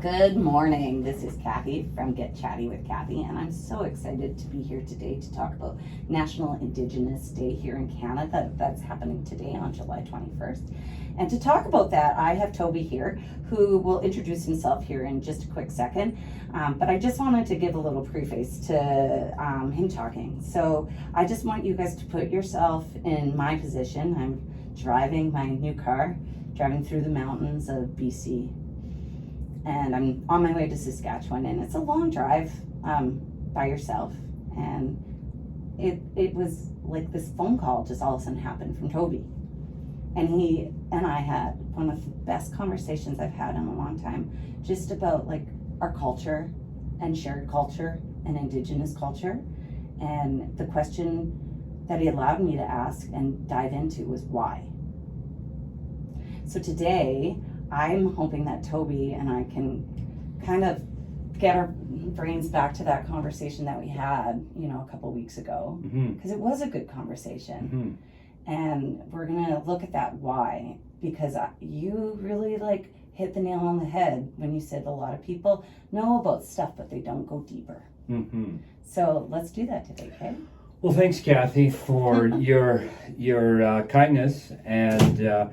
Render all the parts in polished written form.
Good morning. This is Kathy from Get Chatty with Kathy, and I'm so excited to be here today to talk about National Indigenous Day here in Canada. That's happening today on July 21st. And to talk about that, I have Toby here, who will introduce himself here in just a quick second. But I just wanted to give a little preface to him talking. So I just want you guys to put yourself in my position. I'm driving my new car, driving through the mountains of BC. And I'm on my way to Saskatchewan, and it's a long drive by yourself. And it was like this phone call just all of a sudden happened from Toby. And he and I had one of the best conversations I've had in a long time, just about like our culture and shared culture and Indigenous culture. And the question that he allowed me to ask and dive into was why. So today, I'm hoping that Toby and I can kind of get our brains back to that conversation that we had, a couple weeks ago, because it was a good conversation. And we're going to look at that why, because you really hit the nail on the head when you said a lot of people know about stuff, but they don't go deeper. So let's do that today, okay? Well, thanks, Kathy, for your kindness and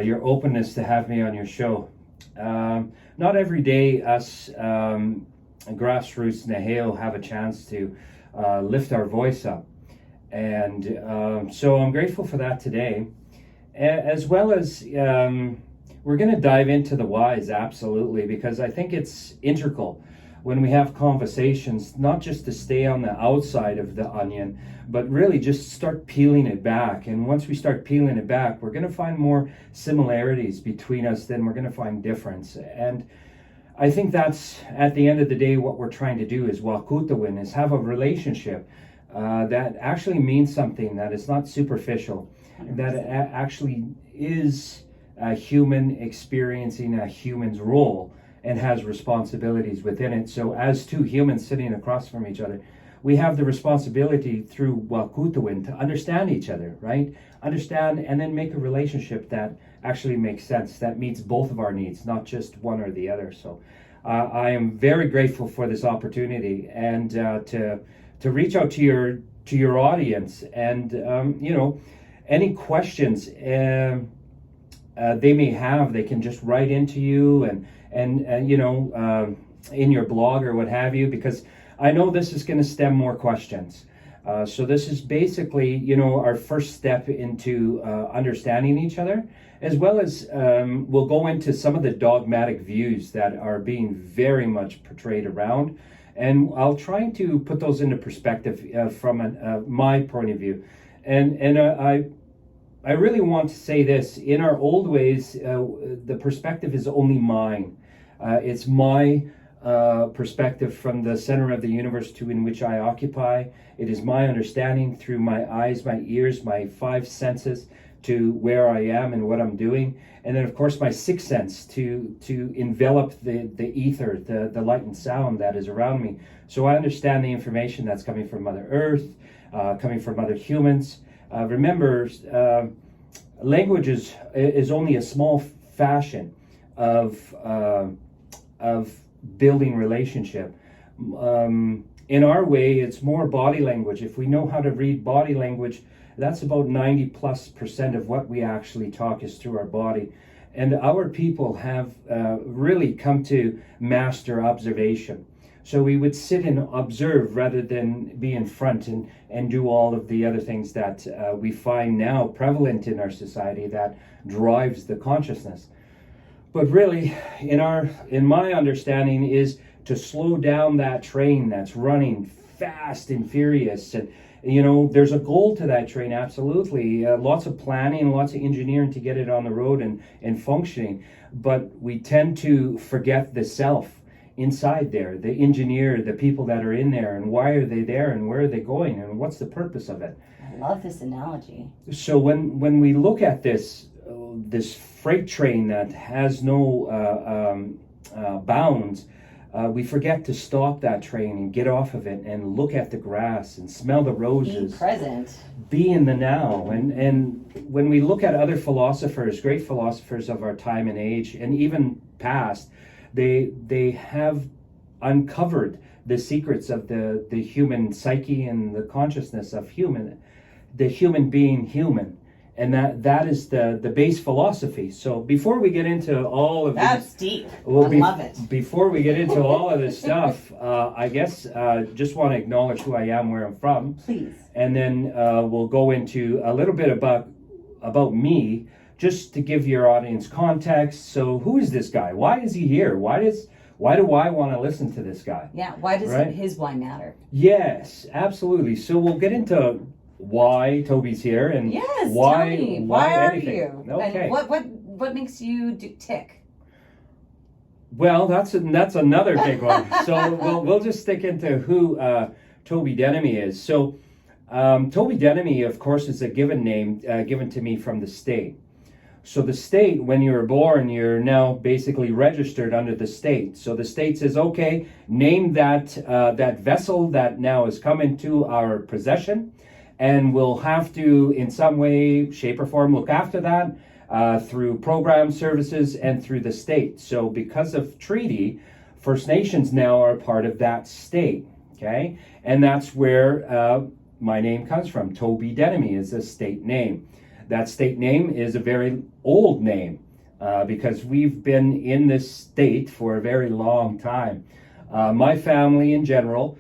your openness to have me on your show. Not every day us grassroots Naheo have a chance to lift our voice up. And so I'm grateful for that today. As well as we're going to dive into the whys, absolutely, because I think it's integral when we have conversations, not just to stay on the outside of the onion, but really just start peeling it back. And once we start peeling it back, we're going to find more similarities between us than we're going to find difference. And I think that's, at the end of the day, what we're trying to do is Wakutawin, is have a relationship that actually means something, that is not superficial, 100%. That actually is a human experiencing a human's role and has responsibilities within it. So as two humans sitting across from each other, we have the responsibility through Wakutawin to understand each other, right? Understand and then make a relationship that actually makes sense, that meets both of our needs, not just one or the other. So I am very grateful for this opportunity and to reach out to your audience and any questions they may have, they can just write into you and in your blog or what have you, because I know this is going to stem more questions. So this is basically, our first step into understanding each other, as well as we'll go into some of the dogmatic views that are being very much portrayed around. And I'll try to put those into perspective from my point of view. And I really want to say this. In our old ways, the perspective is only mine. It's my perspective from the center of the universe in which I occupy. It is my understanding through my eyes, my ears, my five senses to where I am and what I'm doing. And then, of course, my sixth sense to envelop the ether, the light and sound that is around me. So I understand the information that's coming from Mother Earth, coming from other humans. Remember, language is only a small fashion of building relationship. In our way, it's more body language. If we know how to read body language, that's about 90+% of what we actually talk is through our body. And our people have really come to master observation. So we would sit and observe rather than be in front and do all of the other things that we find now prevalent in our society that drives the consciousness. But really, in my understanding, is to slow down that train that's running fast and furious. And there's a goal to that train, absolutely. Lots of planning, lots of engineering to get it on the road and functioning. But we tend to forget the self inside there, the engineer, the people that are in there, and why are they there, and where are they going, and what's the purpose of it. I love this analogy. So when we look at this freight train that has no bounds, we forget to stop that train and get off of it and look at the grass and smell the roses. Be present. Be in the now. And when we look at other philosophers, great philosophers of our time and age, and even past, they have uncovered the secrets of the human psyche and the consciousness of the human being human. And that is the base philosophy. So before we get into all of That's deep. well, I love it. Before we get into all of this stuff, I guess just want to acknowledge who I am, where I'm from. Please. And then we'll go into a little bit about me, just to give your audience context. So who is this guy? Why is he here? Why do I want to listen to this guy? Yeah, why does Right? his why matter? Yes, absolutely. So we'll get into why Toby's here and Yes, why tell me. Why are anything. you? Okay. And what makes you tick? Well, that's another big one. So we'll just stick into who Toby Denomie is. So Toby Denomie, of course, is a given name given to me from the state. So the state, when you were born, you're now basically registered under the state. So the state says, okay, name that vessel that now has come into our possession, and we'll have to, in some way, shape or form, look after that through program services and through the state. So because of treaty, First Nations now are part of that state, okay? And that's where my name comes from. Toby Denomie is a state name. That state name is a very old name because we've been in this state for a very long time. My family in general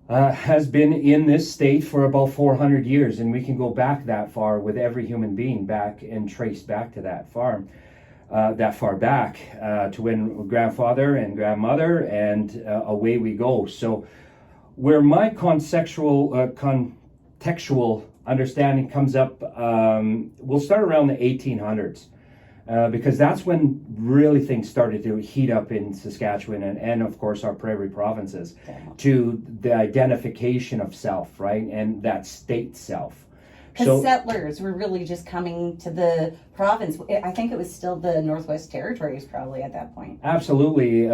has been in this state for about 400 years, and we can go back that far with every human being back and trace back to that far back to when grandfather and grandmother, and away we go. So where my contextual understanding comes up, we'll start around the 1800s. Because that's when really things started to heat up in Saskatchewan and of course our prairie provinces to the identification of self, right? And that state self. Because settlers were really just coming to the province. I think it was still the Northwest Territories probably at that point. Absolutely.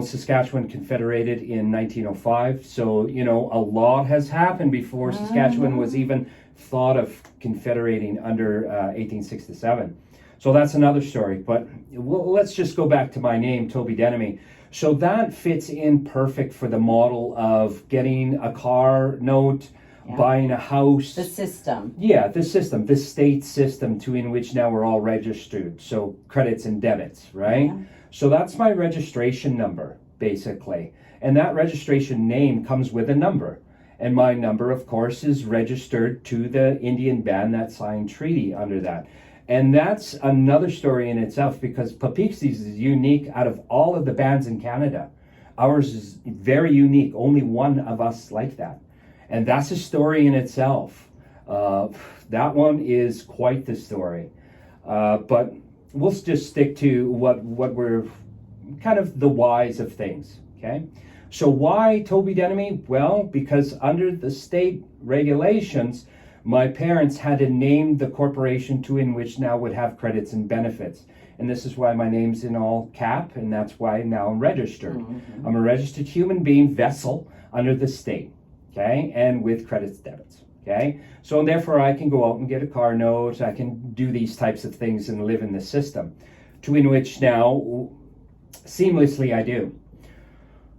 Saskatchewan confederated in 1905. So, a lot has happened before Saskatchewan was even thought of confederating under 1867. So that's another story, but let's just go back to my name, Toby Denomie. So that fits in perfect for the model of getting a car note, buying a house. The system. Yeah, the system, the state system in which now we're all registered. So credits and debits, right? Yeah. So that's my registration number, basically. And that registration name comes with a number. And my number, of course, is registered to the Indian band that signed treaty under that. And that's another story in itself, because Papixi's is unique out of all of the bands in Canada. Ours is very unique, only one of us like that. And that's a story in itself. That one is quite the story. But we'll just stick to what we're kind of the whys of things, okay? So why Toby Denomie? Well, because under the state regulations, my parents had to name the corporation in which now would have credits and benefits. And this is why my name's in all cap, and that's why now I'm registered. Mm-hmm. I'm a registered human being vessel under the state, okay? And with credits, debits, okay? So therefore I can go out and get a car note, I can do these types of things and live in the system, in which now seamlessly I do.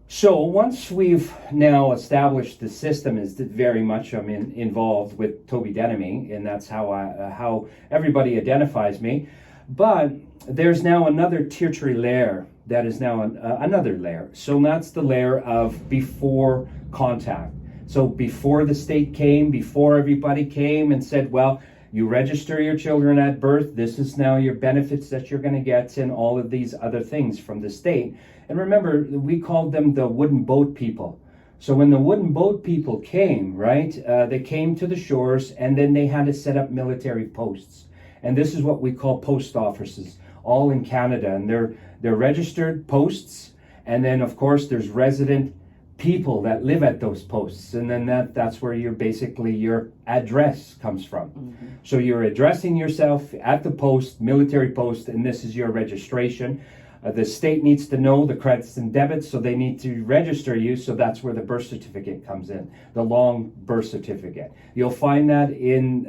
So once we've now established the system is that very much I'm involved with Toby Denomie, and that's how everybody identifies me. But there's now another tertiary layer that is now another layer. So that's the layer of before contact. So before the state came, before everybody came and said, well, you register your children at birth, this is now your benefits that you're going to get, and all of these other things from the state. And remember, we called them the wooden boat people. So when the wooden boat people came, right, they came to the shores, and then they had to set up military posts. And this is what we call post offices, all in Canada. And they're registered posts. And then, of course, there's resident people that live at those posts. And then that's where your address comes from. Mm-hmm. So you're addressing yourself at the post, military post, and this is your registration. The state needs to know the credits and debits, so they need to register you, so that's where the birth certificate comes in, the long birth certificate. You'll find that in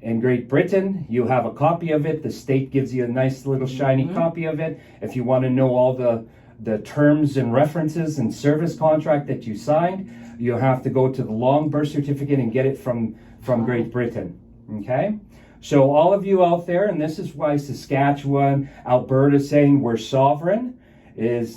In Great Britain, you have a copy of it. The state gives you a nice little shiny copy of it. If you want to know all the terms and references and service contract that you signed, you have to go to the long birth certificate and get it from Great Britain. Okay? So all of you out there, and this is why Saskatchewan, Alberta saying we're sovereign, is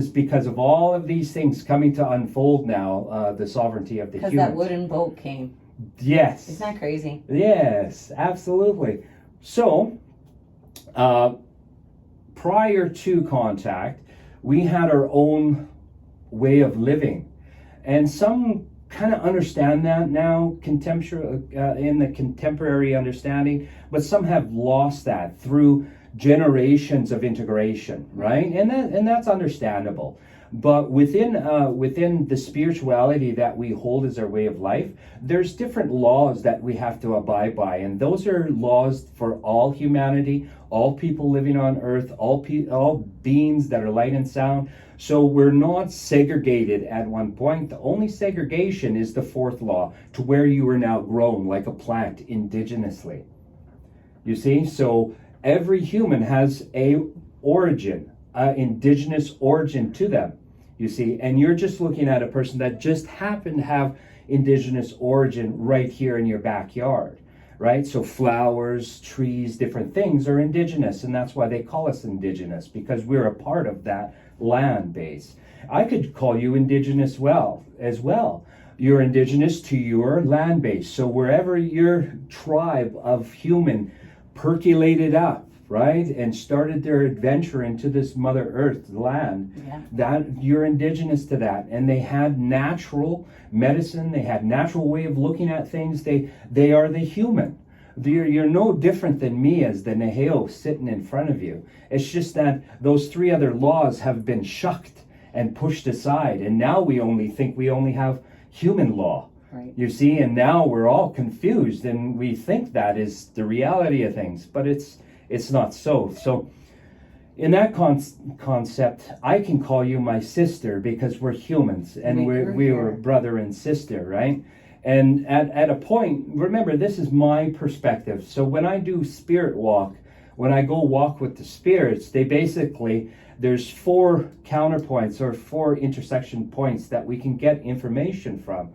because of all of these things coming to unfold now, the sovereignty of the humans. Because that wooden boat came. Yes. Isn't that crazy? Yes, absolutely. So, prior to contact, we had our own way of living. And some kind of understand that now, in the contemporary understanding, but some have lost that through generations of integration, right? And that's understandable. But within the spirituality that we hold as our way of life, there's different laws that we have to abide by, and those are laws for all humanity, all people living on earth, all beings that are light and sound. So we're not segregated at one point. The only segregation is the fourth law, to where you are now grown like a plant indigenously. You see, so every human has a origin, indigenous origin to them, you see, and you're just looking at a person that just happened to have indigenous origin right here in your backyard, right? So flowers, trees, different things are indigenous, and that's why they call us indigenous, because we're a part of that land base. I could call you indigenous as well. You're indigenous to your land base. So wherever your tribe of human percolated up, right, and started their adventure into this Mother Earth land, that you're indigenous to that. And they had natural medicine, they had natural way of looking at things. They are the human. You're no different than me as the Neheo sitting in front of you. It's just that those three other laws have been shucked and pushed aside, and now we only think we only have human law. Right. You see, and now we're all confused, and we think that is the reality of things, but it's not so. So in that concept, I can call you my sister because we're humans, and we were brother and sister, right? And at a point, remember, this is my perspective. So when I do spirit walk, when I go walk with the spirits, there's 4 counterpoints or 4 intersection points that we can get information from.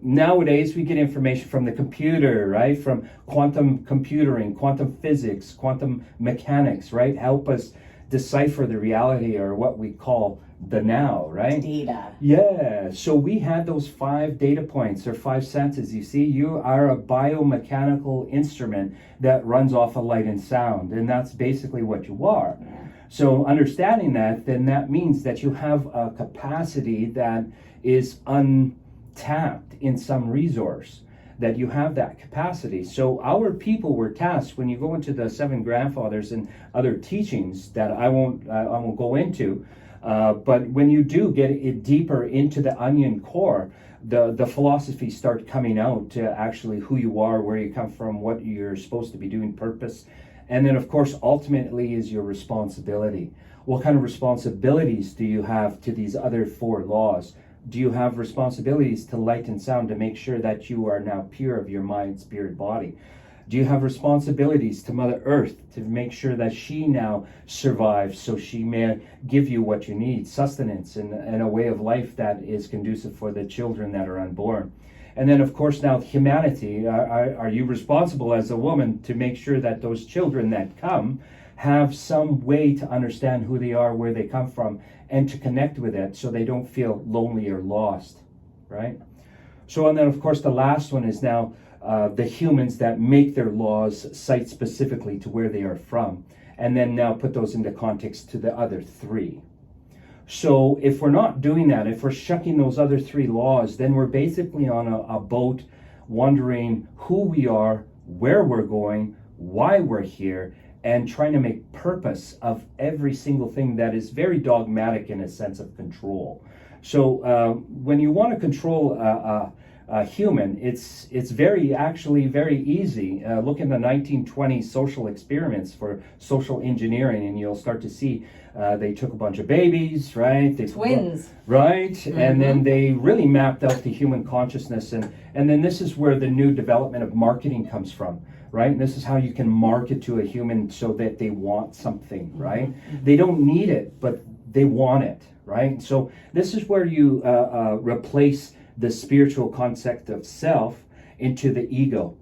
Nowadays, we get information from the computer, right? From quantum computing, quantum physics, quantum mechanics, right? Help us decipher the reality, or what we call the now, right? Data. Yeah. So we had those 5 data points, or 5 senses. You see, you are a biomechanical instrument that runs off of light and sound, and that's basically what you are. Yeah. So understanding that, then that means that you have a capacity that is untapped in some resource, that you have that capacity. So our people were tasked, when you go into the 7 grandfathers and other teachings that I won't go into, but when you do get it deeper into the onion core, the philosophies start coming out to actually who you are, where you come from, what you're supposed to be doing, purpose. And then, of course, ultimately is your responsibility. What kind of responsibilities do you have to these other 4 laws? Do you have responsibilities to light and sound to make sure that you are now pure of your mind, spirit, body? Do you have responsibilities to Mother Earth to make sure that she now survives, so she may give you what you need, sustenance and a way of life that is conducive for the children that are unborn? And then, of course, now humanity, are you responsible as a woman to make sure that those children that come have some way to understand who they are, where they come from, and to connect with it so they don't feel lonely or lost, right? So, and then, of course, the last one is now the humans that make their laws site specifically to where they are from, and then now put those into context to the other 3. So if we're not doing that, if we're shucking those other 3 laws, then we're basically on a boat wondering who we are, where we're going, why we're here, and trying to make purpose of every single thing that is very dogmatic in a sense of control. So when you want to control human, it's actually very easy. Look in the 1920s social experiments for social engineering, and you'll start to see they took a bunch of babies, right? Twins. Right, and then they really mapped out the human consciousness, and then this is where the new development of marketing comes from, right? And this is how you can market to a human so that they want something, right? They don't need it, but they want it, right? So this is where you replace the spiritual concept of self into the ego.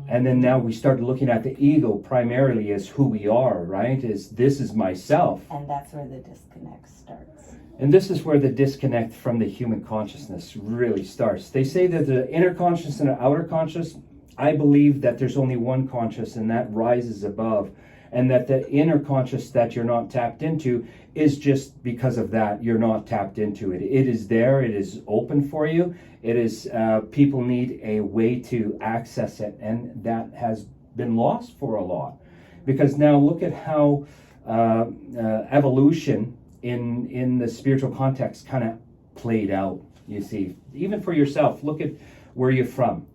And then now we start looking at the ego primarily as who we are, right? This is myself. And that's where the disconnect starts. And this is where the disconnect from the human consciousness really starts. They say that the inner conscious and the outer conscious, I believe that there's only one conscious, and that rises above. And that the inner conscious that you're not tapped into is just because of that, you're not tapped into it. It is there, it is open for you. It is, people need a way to access it, and that has been lost for a lot. Because now look at how evolution in the spiritual context kind of played out, you see. Even for yourself, look at where you're from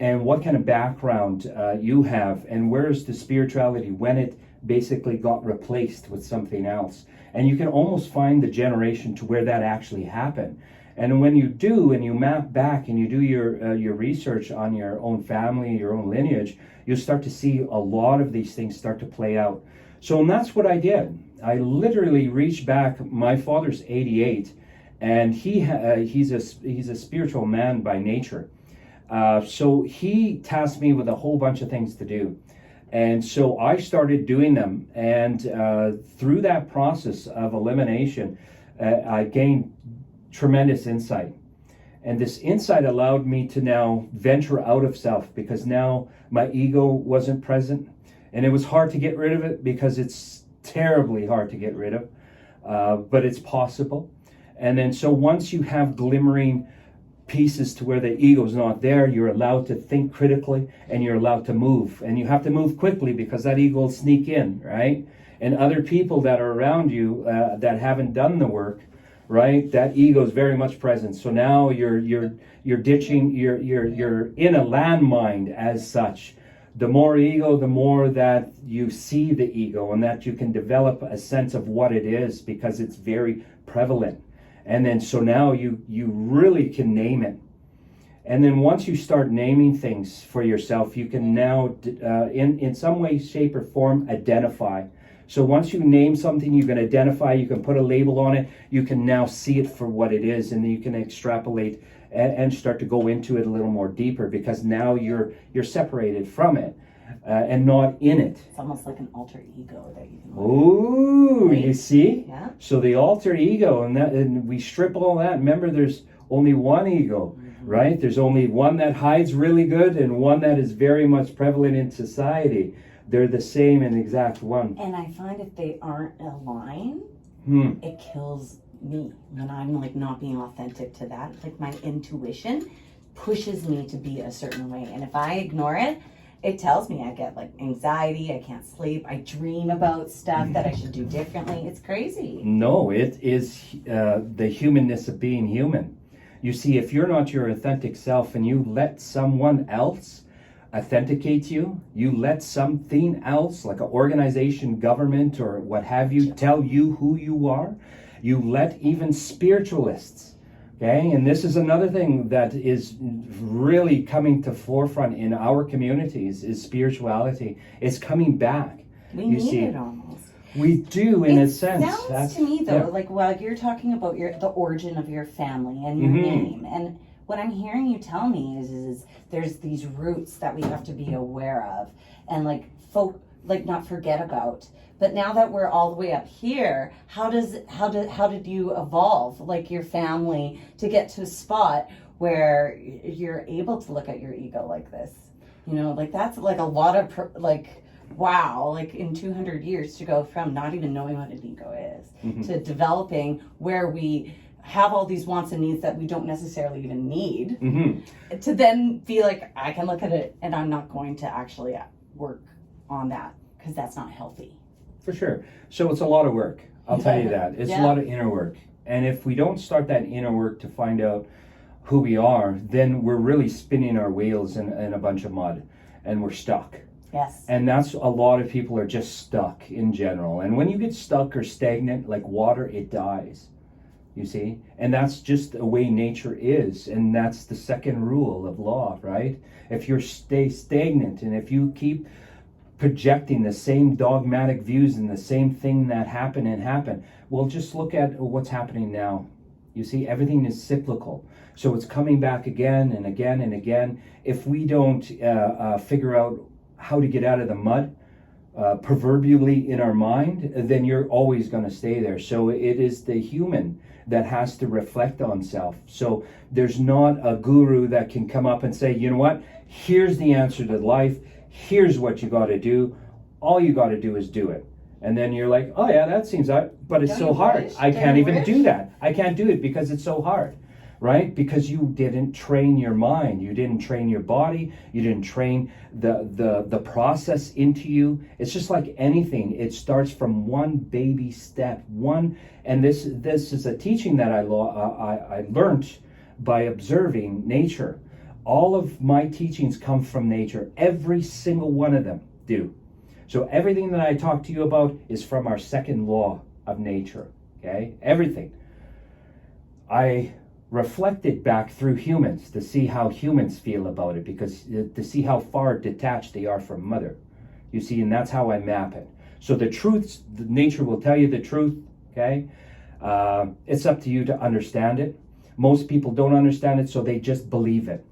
and what kind of background you have, and where's the spirituality when it basically got replaced with something else. And you can almost find the generation to where that actually happened. And when you do, and you map back and you do your research on your own family, your own lineage, you'll start to see a lot of these things start to play out. So, and that's what I did. I literally reached back. My father's 88, and he's a spiritual man by nature. So he tasked me with a whole bunch of things to do. And so I started doing them. And through that process of elimination, I gained tremendous insight. And this insight allowed me to now venture out of self, because now my ego wasn't present. And it was hard to get rid of it, because it's terribly hard to get rid of. But it's possible. And then so once you have glimmering pieces to where the ego's not there, you're allowed to think critically, and you're allowed to move. And you have to move quickly, because that ego will sneak in, right? And other people that are around you that haven't done the work, right? That ego is very much present. So now you're ditching, you're in a landmine as such. The more ego, the more that you see the ego, and that you can develop a sense of what it is, because it's very prevalent. And then so now you really can name it. And then once you start naming things for yourself, you can now, in some way, shape, or form, identify. So once you name something, you can identify, you can put a label on it, you can now see it for what it is, and then you can extrapolate and start to go into it a little more deeper, because now you're separated from it and not in it. It's almost like an alter ego that you can. Ooh, right? You see? Yeah. So the alter ego, and we strip all that. Remember, there's only one ego, right? There's only one that hides really good, and one that is very much prevalent in society. They're the same and exact one. And I find if they aren't aligned, it kills me when I'm like not being authentic to that. Like my intuition pushes me to be a certain way, and if I ignore it, it tells me I get like anxiety, I can't sleep, I dream about stuff that I should do differently. It's crazy. No, it is the humanness of being human. You see, if you're not your authentic self, and you let someone else authenticate you, you let something else, like an organization, government, or what have you, tell you who you are, you let even spiritualists. Okay, and this is another thing that is really coming to forefront in our communities, is spirituality. It's coming back. We need it almost. We do, in a sense. It sounds to me though, like while you're talking about the origin of your family and your name, and what I'm hearing you tell me is there's these roots that we have to be aware of, and like not forget about. But now that we're all the way up here, how did you evolve, like your family, to get to a spot where you're able to look at your ego like this? You know, like that's like a lot of wow, like in 200 years to go from not even knowing what an ego is to developing where we have all these wants and needs that we don't necessarily even need, to then be like, I can look at it and I'm not going to actually work on that, because that's not healthy. For sure. So it's a lot of work. I'll tell you that. It's a lot of inner work. And if we don't start that inner work to find out who we are, then we're really spinning our wheels in a bunch of mud, and we're stuck. Yes. And that's a lot of people are just stuck in general. And when you get stuck or stagnant like water, it dies. You see? And that's just the way nature is. And that's the second rule of law, right? If you stay stagnant and if you keep projecting the same dogmatic views and the same thing that happened, well, just look at what's happening now. You see, everything is cyclical. So it's coming back again and again and again. If we don't figure out how to get out of the mud, proverbially in our mind, then you're always going to stay there. So it is the human that has to reflect on self. So there's not a guru that can come up and say, you know what, here's the answer to life, here's what you got to do, all you got to do is do it. And then you're like, oh yeah, that seems hard, but it's so hard. I can't even do that. I can't do it because it's so hard, right? Because you didn't train your mind, you didn't train your body, you didn't train the process into you. It's just like anything. It starts from one baby step, and this is a teaching that I learned by observing nature. All of my teachings come from nature. Every single one of them do. So everything that I talk to you about is from our second law of nature, okay? Everything. I reflect it back through humans to see how humans feel about it, because to see how far detached they are from mother. You see, and that's how I map it. So the truths, the nature will tell you the truth, okay? It's up to you to understand it. Most people don't understand it, so they just believe it.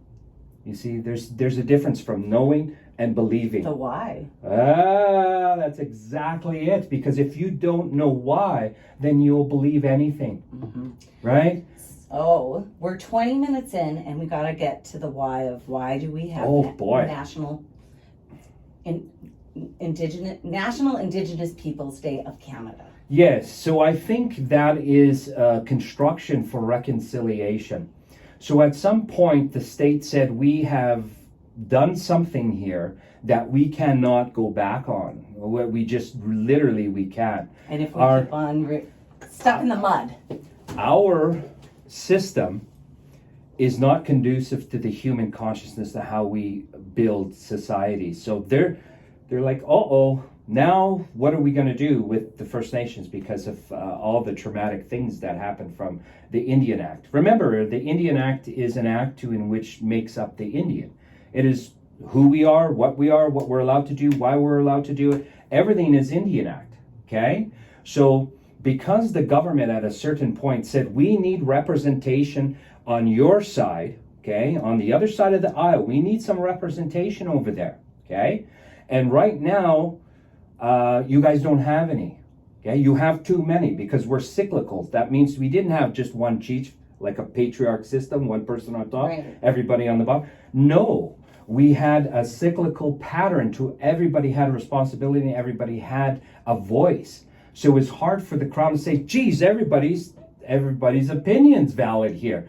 You see, there's a difference from knowing and believing. The why. That's exactly it. Because if you don't know why, then you'll believe anything, right? So we're 20 minutes in, and we got to get to the why of why do we have National Indigenous Peoples Day of Canada. Yes, so I think that is construction for reconciliation. So at some point, the state said, we have done something here that we cannot go back on. We just literally, we can't. And if we keep on stuck in the mud. Our system is not conducive to the human consciousness, to how we build society. So they're like, now what are we going to do with the First Nations because of all the traumatic things that happened from the Indian Act? Remember, the Indian Act is an act in which makes up the Indian. It is who we are, what we're allowed to do, why we're allowed to do it. Everything is Indian Act, okay? So because the government at a certain point said, we need representation on your side, okay, on the other side of the aisle, we need some representation over there, okay? And right now, you guys don't have any, okay? You have too many because we're cyclical. That means we didn't have just one chief, like a patriarch system, one person on top, right, everybody on the bottom. No, we had a cyclical pattern to everybody had a responsibility and everybody had a voice. So it's hard for the Crown to say, geez, everybody's opinion's valid here.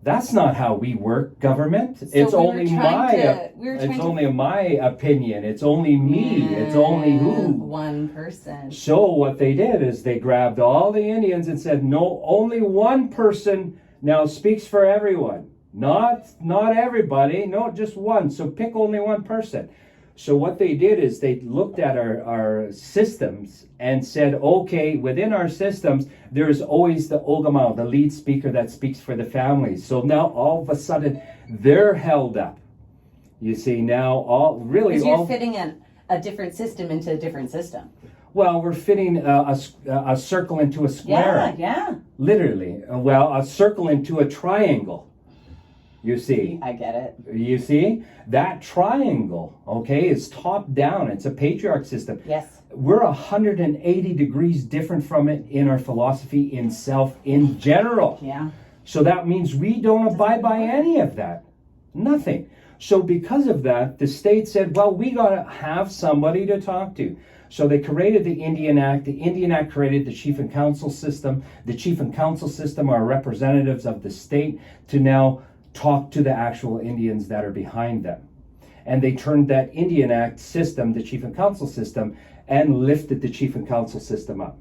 That's not how we work government. So it's only my opinion. It's only me. It's only who? One person. So what they did is they grabbed all the Indians and said, no, only one person now speaks for everyone. Not everybody, no, just one. So pick only one person. So what they did is they looked at our systems and said, okay, within our systems, there is always the Ogamal, the lead speaker that speaks for the families. So now all of a sudden, they're held up. You see, now because you're fitting a different system into a different system. Well, we're fitting a circle into a square. Yeah. Literally. Well, a circle into a triangle. You see. I get it. You see? That triangle, okay, is top down. It's a patriarch system. Yes. We're 180 degrees different from it in our philosophy, in self, in general. Yeah. So that means we don't abide by any of that. Nothing. So because of that, the state said, well, we got to have somebody to talk to. So they created the Indian Act. The Indian Act created the Chief and Council system. The Chief and Council system are representatives of the state to now talk to the actual Indians that are behind them. And they turned that Indian Act system, the Chief and Council system, and lifted the Chief and Council system up.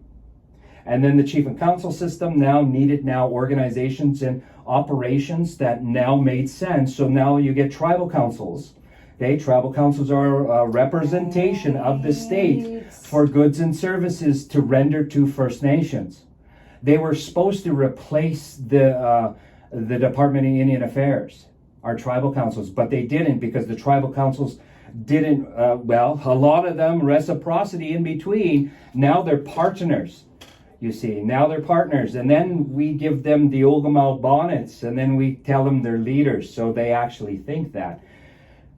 And then the chief and council system needed organizations and operations that now made sense. So now you get tribal councils. Okay, tribal councils are a representation of the state for goods and services to render to First Nations. They were supposed to replace the Department of Indian Affairs, our tribal councils, but they didn't, because the tribal councils didn't, a lot of them, reciprocity in between. Now they're partners. You see, now they're partners, and then we give them the Ogama bonnets, and then we tell them they're leaders, so they actually think that.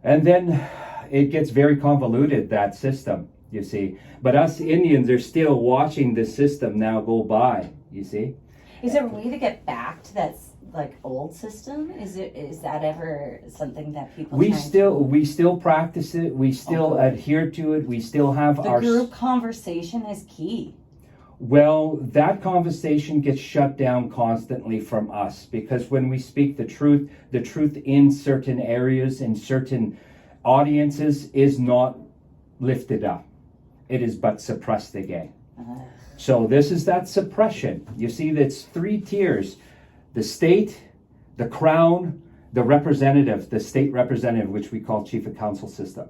And then it gets very convoluted, that system, you see. But us Indians are still watching the system now go by, you see. Is there a way to get back to that like old system? Is that ever something that people we still practice it, we still adhere to it, we still have the group conversation is key. Well, that conversation gets shut down constantly from us, because when we speak the truth in certain areas, in certain audiences, is not lifted up. It is but suppressed again. So this is that suppression. You see, that's 3 tiers. The state, the crown, the representative, the state representative, which we call chief of council system.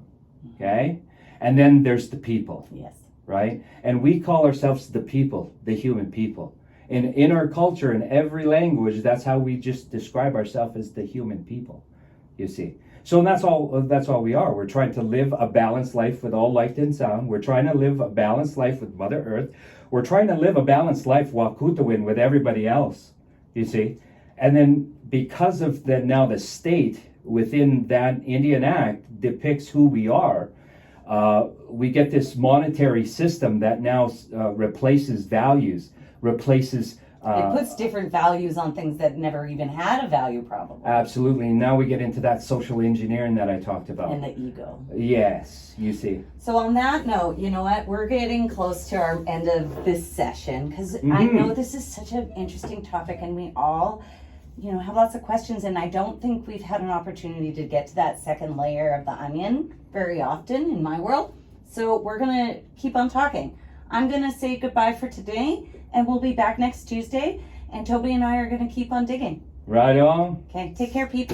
Okay? And then there's the people. Yes. Right? And we call ourselves the people, the human people. And in our culture, in every language, that's how we just describe ourselves, as the human people, you see. So that's all we are. We're trying to live a balanced life with all light and sound. We're trying to live a balanced life with Mother Earth. We're trying to live a balanced life Wakutawin with everybody else, you see. And then because of the state within that Indian Act depicts who we are, we get this monetary system that now replaces values, replaces... it puts different values on things that never even had a value, probably. Absolutely. And now we get into that social engineering that I talked about. And the ego. Yes, you see. So on that note, you know what? We're getting close to our end of this session, because I know this is such an interesting topic, and we all... have lots of questions, and I don't think we've had an opportunity to get to that second layer of the onion very often in my world. So we're going to keep on talking. I'm going to say goodbye for today, and we'll be back next Tuesday, and Toby and I are going to keep on digging. Right on. Okay, take care, peeps.